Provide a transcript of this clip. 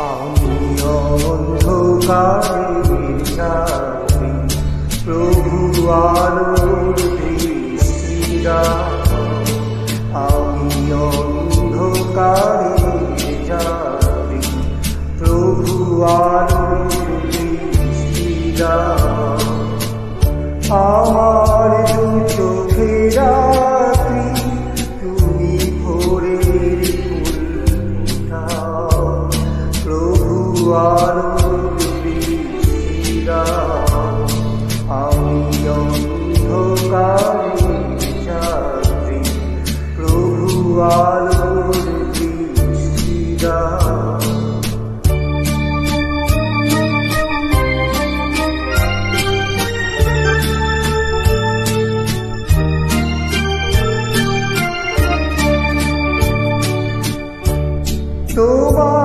আমি অন্ধকারের যাত্রী, প্রভু আলোর দৃষ্টি দাও। আমি অন্ধকারের যাত্রী, প্রভু আলোর দৃষ্টি দাও। আমার